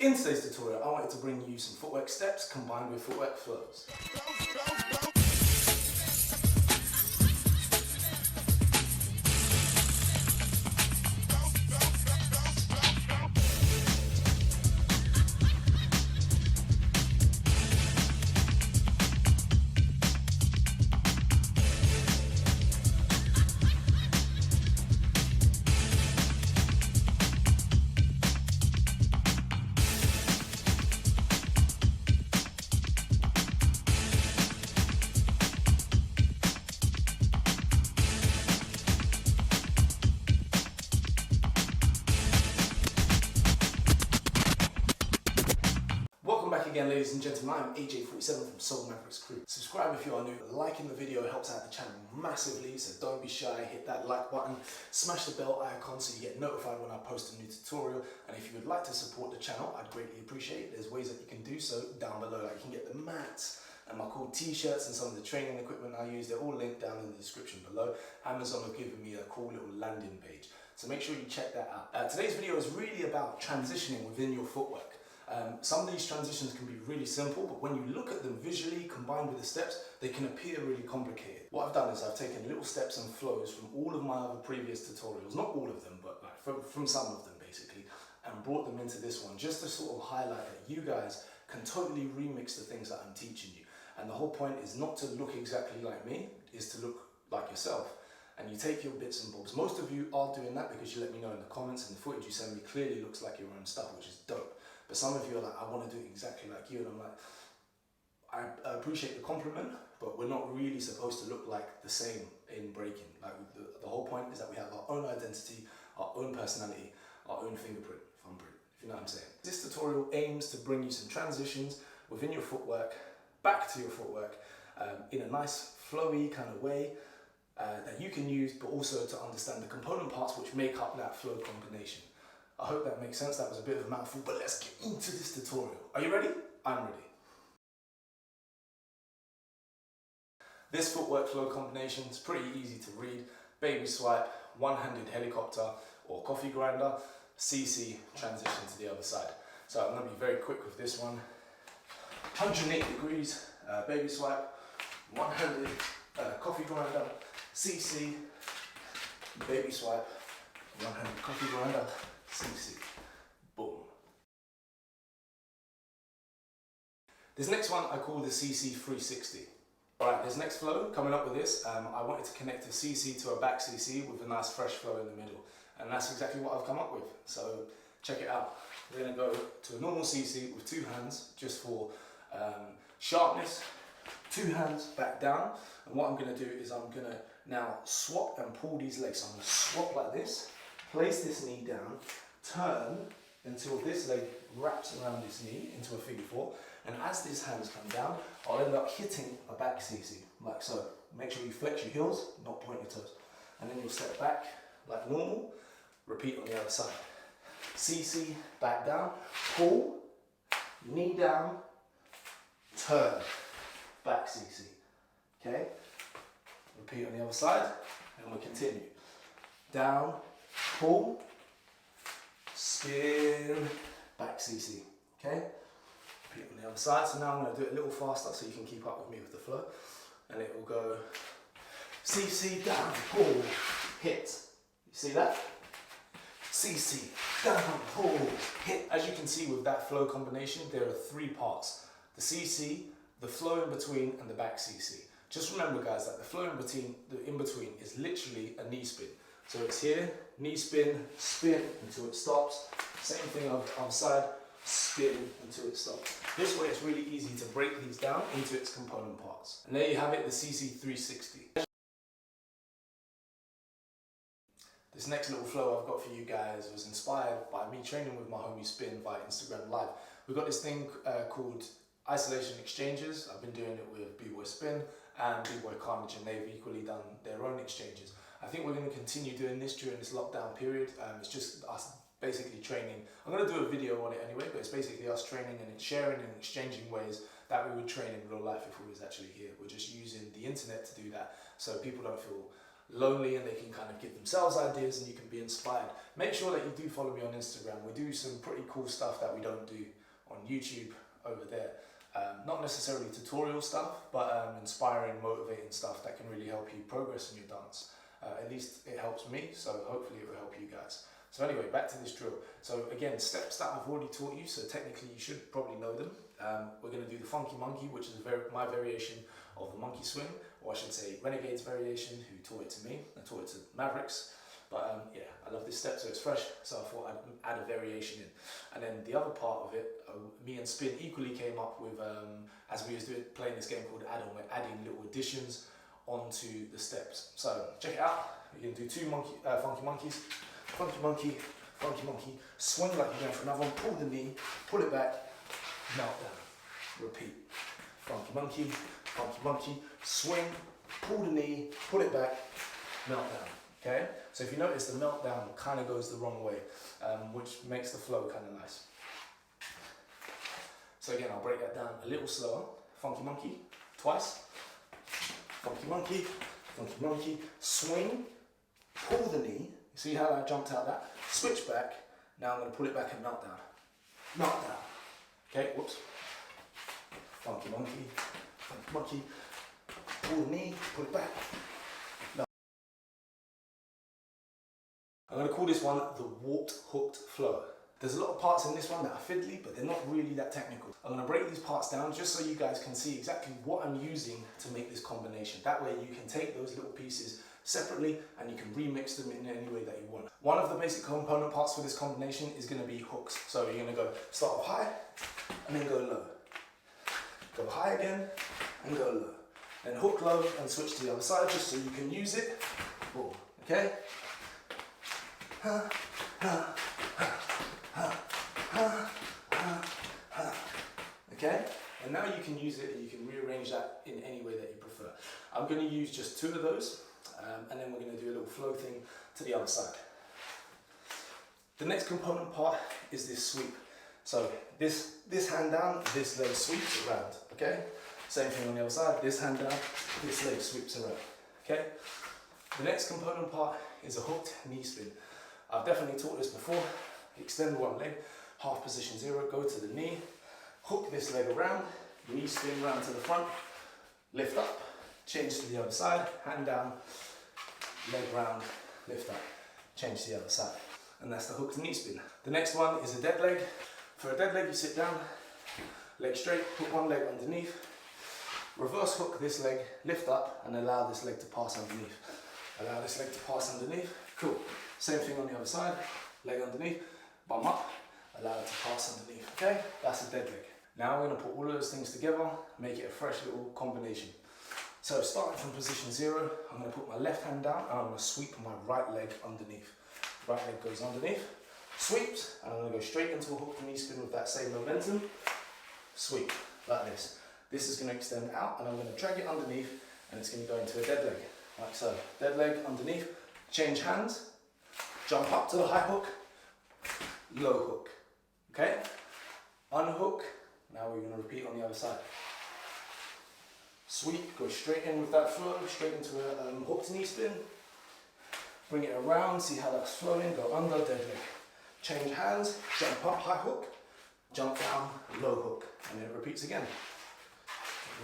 In today's tutorial, I wanted to bring you some footwork steps combined with footwork flows. Welcome back again, ladies and gentlemen. I'm AJ47 from Soul Mavericks Crew. Subscribe if you are new. Liking the video helps out the channel massively, so don't be shy. Hit that like button, smash the bell icon so you get notified when I post a new tutorial. And if you would like to support the channel, I'd greatly appreciate it. There's ways that you can do so down below. Like you can get the mats and my cool t-shirts and some of the training equipment I use. They're all linked down in the description below. Amazon have given me a cool little landing page, so make sure you check that out. Today's video is really about transitioning within your footwork. Some of these transitions can be really simple, but when you look at them visually combined with the steps, they can appear really complicated. What I've done is I've taken little steps and flows from all of my other previous tutorials, not all of them, but like from some of them basically, and brought them into this one just to sort of highlight that you guys can totally remix the things that I'm teaching you. And the whole point is not to look exactly like me, is to look like yourself. And you take your bits and bobs. Most of you are doing that because you let me know in the comments, and the footage you send me clearly looks like your own stuff, which is dope. But some of you are like, I want to do it exactly like you, and I'm like, I appreciate the compliment, but we're not really supposed to look like the same in breaking. Like the whole point is that we have our own identity, our own personality, our own fingerprint, if you know what I'm saying. This tutorial aims to bring you some transitions within your footwork, back to your footwork, in a nice flowy kind of way that you can use, but also to understand the component parts which make up that flow combination. I hope that makes sense. That was a bit of a mouthful, but let's get into this tutorial. Are you ready? I'm ready. This footwork flow combination is pretty easy to read. Baby swipe, one-handed helicopter or coffee grinder, CC, transition to the other side. So I'm going to be very quick with this one. 108 degrees, baby swipe, one-handed coffee grinder, CC, baby swipe, one-handed coffee grinder, CC. Boom. This next one I call the CC 360. Alright, this next flow, coming up with this, I wanted to connect a CC to a back CC with a nice fresh flow in the middle. And that's exactly what I've come up with. So check it out. We're going to go to a normal CC with two hands just for sharpness. Two hands back down. And what I'm going to do is I'm going to now swap and pull these legs. So I'm going to swap like this, place this knee down, turn until this leg wraps around this knee into a figure four, and as these hands come down, I'll end up hitting a back CC, like so. Make sure you flex your heels, not point your toes. And then you'll step back like normal, repeat on the other side. CC, back down, pull, knee down, turn, back CC, okay? Repeat on the other side, and we'll continue. Down, pull, spin, back CC, okay? Repeat on the other side. So now I'm going to do it a little faster so you can keep up with me with the flow. And it will go CC, down, pull, hit. You see that? CC, down, pull, hit. As you can see with that flow combination, there are three parts. The CC, the flow in between, and the back CC. Just remember guys that the flow in between is literally a knee spin. So it's here, knee spin, spin until it stops. Same thing other side, spin until it stops. This way it's really easy to break these down into its component parts. And there you have it, the CC 360. This next little flow I've got for you guys was inspired by me training with my homie Spin via Instagram Live. We've got this thing called isolation exchanges. I've been doing it with Bboy Spin and Bboy Carnage, and they've equally done their own exchanges. I think we're going to continue doing this during this lockdown period. It's just us basically training. I'm going to do a video on it anyway, but it's basically us training and sharing and exchanging ways that we would train in real life if we was actually here. We're just using the internet to do that so people don't feel lonely and they can kind of give themselves ideas and you can be inspired. Make sure that you do follow me on Instagram. We do some pretty cool stuff that we don't do YouTube over there. Not necessarily tutorial stuff, but inspiring, motivating stuff that can really help you progress in your dance. At least it helps me, so hopefully it will help you guys. So anyway, back to this drill. So again, steps that I've already taught you, so technically you should probably know them. We're going to do the funky monkey, which is my variation of the monkey swing, or I should say Renegade's variation, who taught it to me. I taught it to Mavericks. But yeah, I love this step, so it's fresh, so I thought I'd add a variation in. And then the other part of it, me and Spin equally came up with, as we was playing this game called Add-on, we're adding little additions onto the steps. So check it out. You can do two funky monkeys. Funky monkey, funky monkey, swing like you're going for another one, pull the knee, pull it back, meltdown, repeat. Funky monkey, swing, pull the knee, pull it back, meltdown. Okay, so if you notice, the meltdown kind of goes the wrong way, which makes the flow kind of nice. So again, I'll break that down a little slower. Funky monkey, twice. Funky monkey, swing, pull the knee. See how I jumped out that? Switch back. Now I'm going to pull it back and meltdown. Meltdown. Okay, whoops. Funky monkey, pull the knee, pull it back. I'm going to call this one the warped hooked flow. There's a lot of parts in this one that are fiddly, but they're not really that technical. I'm going to break these parts down just so you guys can see exactly what I'm using to make this combination. That way you can take those little pieces separately and you can remix them in any way that you want. One of the basic component parts for this combination is going to be hooks. So you're going to go start off high and then go low. Go high again and go low. Then hook low and switch to the other side just so you can use it. Boom. Okay? Okay, and now you can use it and you can rearrange that in any way that you prefer. I'm going to use just two of those, and then we're going to do a little flow thing to the other side. The next component part is this sweep. So this hand down, this leg sweeps around. Okay, same thing on the other side. This hand down, this leg sweeps around. Okay, the next component part is a hooked knee spin. I've definitely taught this before. Extend one leg, half position 0, go to the knee, hook this leg around, knee spin round to the front, lift up, change to the other side, hand down, leg round, lift up, change to the other side. And that's the hooked knee spin. The next one is a dead leg. For a dead leg, you sit down, leg straight, put one leg underneath, reverse hook this leg, lift up, and allow this leg to pass underneath. Allow this leg to pass underneath. Cool. Same thing on the other side, leg underneath, bum up, allow it to pass underneath. Okay, that's a dead leg. Now we're going to put all of those things together, make it a fresh little combination. So starting from position 0, I'm going to put my left hand down and I'm going to sweep my right leg underneath. Right leg goes underneath, sweeps, and I'm going to go straight into a hooked knee spin with that same momentum. Sweep, like this. This is going to extend out and I'm going to drag it underneath and it's going to go into a dead leg, like so. Dead leg underneath, change hands, jump up to the high hook, low hook, okay? Unhook, now we're going to repeat on the other side. Sweep, go straight in with that flow, straight into a hooked knee spin. Bring it around, see how that's flowing, go under, dead leg. Change hands, jump up, high hook, jump down, low hook, and then it repeats again.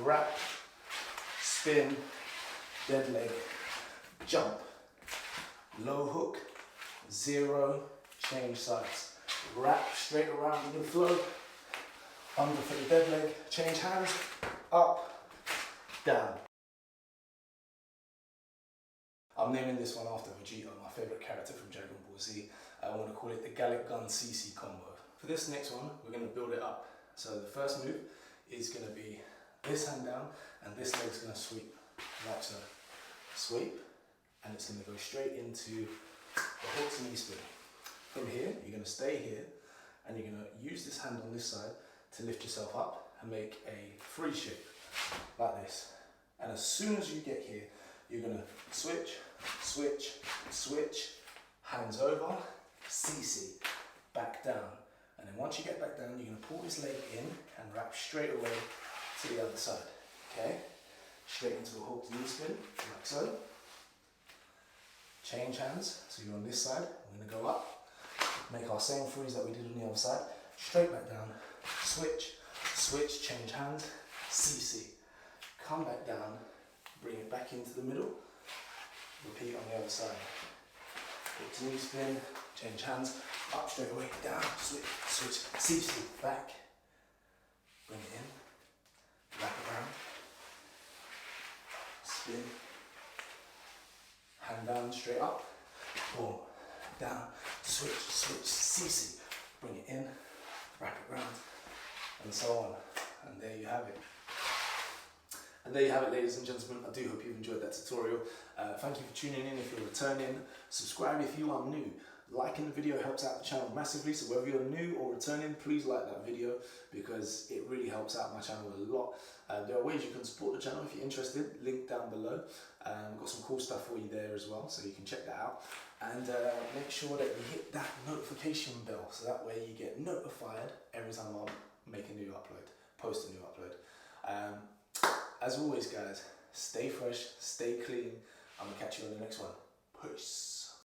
Wrap, spin, dead leg, jump, low hook, 0, change sides. Wrap straight around in the flow, under for the dead leg, change hands, up, down. I'm naming this one after Vegeta, my favourite character from Dragon Ball Z. I want to call it the Galick Gun CC combo. For this next one, we're going to build it up. So the first move is going to be this hand down, and this leg's going to sweep, like so. Sweep, and it's going to go straight into the hooked knee spin. From here, you're going to stay here, and you're going to use this hand on this side to lift yourself up and make a free shape, like this. And as soon as you get here, you're going to switch, switch, switch, hands over, CC, back down. And then once you get back down, you're going to pull this leg in and wrap straight away to the other side, okay? Straight into a hooked knee spin, like so. Change hands, so you're on this side, we're going to go up, make our same freeze that we did on the other side, straight back down, switch, switch, change hands, CC. Come back down, bring it back into the middle, repeat on the other side. Continue spin, change hands, up straight away, down, switch, switch, CC, back, bring it in, back around, spin, hand down, straight up, boom, down, switch, switch, CC, bring it in, wrap it round, and so on. And there you have it. And there you have it, ladies and gentlemen. I do hope you've enjoyed that tutorial. Thank you for tuning in if you're returning. Subscribe if you are new. Liking the video helps out the channel massively, so whether you're new or returning, please like that video because it really helps out my channel a lot. There are ways you can support the channel if you're interested, link down below. We've got some cool stuff for you there as well, so you can check that out. And make sure that you hit that notification bell, so that way you get notified every time I make a new upload, post a new upload. As always, guys, stay fresh, stay clean. I'm gonna catch you on the next one. Peace.